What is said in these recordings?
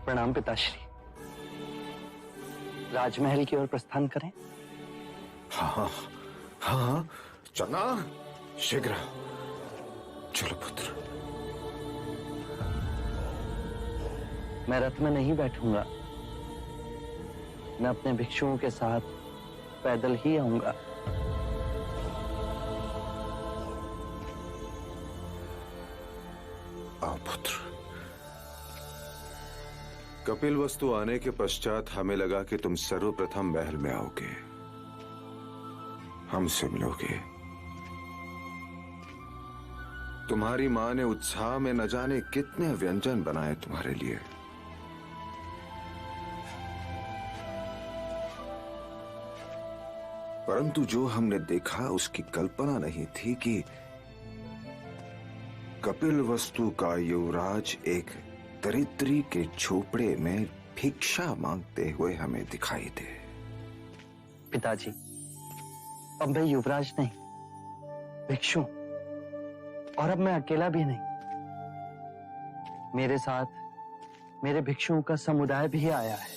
प्रणाम पिताश्री। राजमहल की ओर प्रस्थान करें? हाँ हाँ, चलना शीघ्र। चलो पुत्र। मैं रथ में नहीं बैठूंगा, मैं अपने भिक्षुओं के साथ पैदल ही आऊंगा। आओ पुत्र। कपिलवस्तु आने के पश्चात हमें लगा कि तुम सर्वप्रथम महल में आओगे, हमसे मिलोगे। तुम्हारी मां ने उत्साह में न जाने कितने व्यंजन बनाए तुम्हारे लिए। परंतु जो हमने देखा उसकी कल्पना नहीं थी कि कपिलवस्तु का युवराज एक दरिद्री के झोपड़े में भिक्षा मांगते हुए हमें दिखाई दे। पिताजी, अब मैं युवराज नहीं, भिक्षु, और अब मैं अकेला भी नहीं। मेरे साथ मेरे भिक्षुओं का समुदाय भी आया है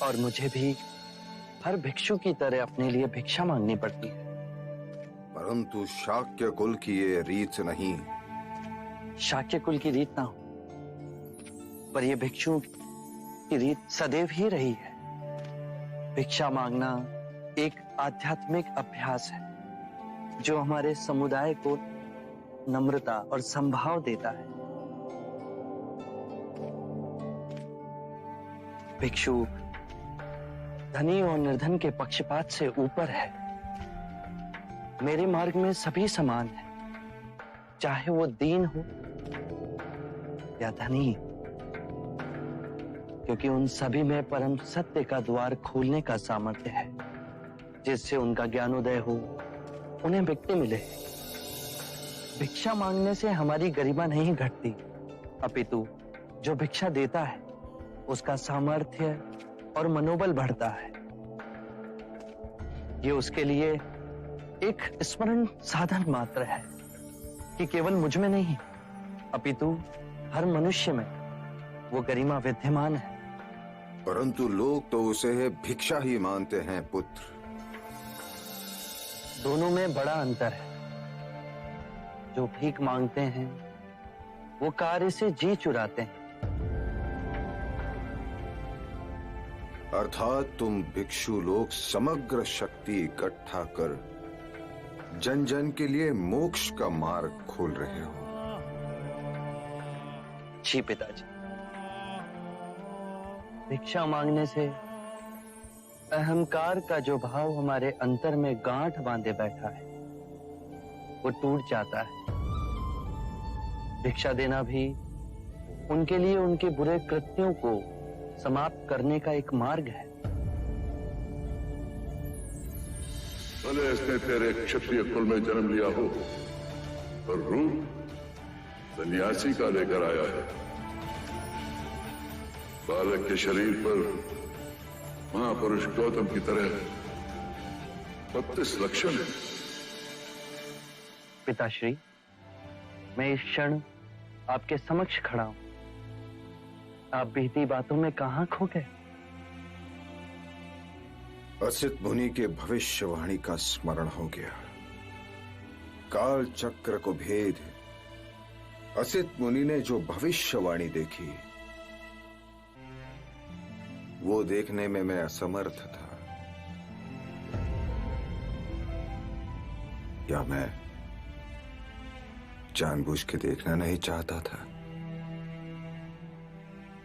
और मुझे भी हर भिक्षु की तरह अपने लिए भिक्षा मांगनी पड़ती है। परंतु शाक्य कुल की ये रीत नहीं। शाक्य कुल की रीत ना हो, पर यह भिक्षुओं की रीत सदैव ही रही है। भिक्षा मांगना एक आध्यात्मिक अभ्यास है जो हमारे समुदाय को नम्रता और संभाव देता है। भिक्षु धनी और निर्धन के पक्षपात से ऊपर है। मेरे मार्ग में सभी समान है, चाहे वो दीन हो या धनी, क्योंकि उन सभी में परम सत्य का द्वार खोलने का सामर्थ्य है, जिससे उनका ज्ञानोदय हो, उन्हें मुक्ति मिले। भिक्षा मांगने से हमारी गरिमा नहीं घटती, अपितु जो भिक्षा देता है उसका सामर्थ्य और मनोबल बढ़ता है। ये उसके लिए एक स्मरण साधन मात्र है कि केवल मुझ में नहीं, अपितु हर मनुष्य में वो गरिमा विद्यमान है। परंतु लोग तो उसे भिक्षा ही मानते हैं पुत्र। दोनों में बड़ा अंतर है। जो भीख मांगते हैं वो कार्य से जी चुराते हैं। अर्थात तुम भिक्षु लोग समग्र शक्ति इकट्ठा कर जन जन के लिए मोक्ष का मार्ग खोल रहे हो। जी पिताजी, भिक्षा मांगने से अहंकार का जो भाव हमारे अंतर में गांठ बांधे बैठा है वो टूट जाता है। भिक्षा देना भी उनके लिए उनके बुरे कृत्यों को समाप्त करने का एक मार्ग है। भले इसने तेरे क्षत्रिय कुल में जन्म लिया हो, पर रूप सन्यासी का लेकर आया है। बालक के शरीर पर महापुरुष गौतम की तरह 32 लक्षण है। पिताश्री, मैं इस क्षण आपके समक्ष खड़ा हूं। आप बीती बातों में कहां खो गए? असित मुनि के भविष्यवाणी का स्मरण हो गया। काल चक्र को भेद असित मुनि ने जो भविष्यवाणी देखी वो देखने में मैं असमर्थ था, या मैं जानबूझ के देखना नहीं चाहता था।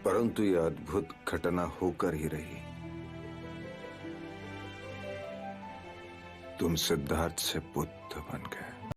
परंतु यह अद्भुत घटना होकर ही रही। तुम सिद्धार्थ से बुद्ध बन गए।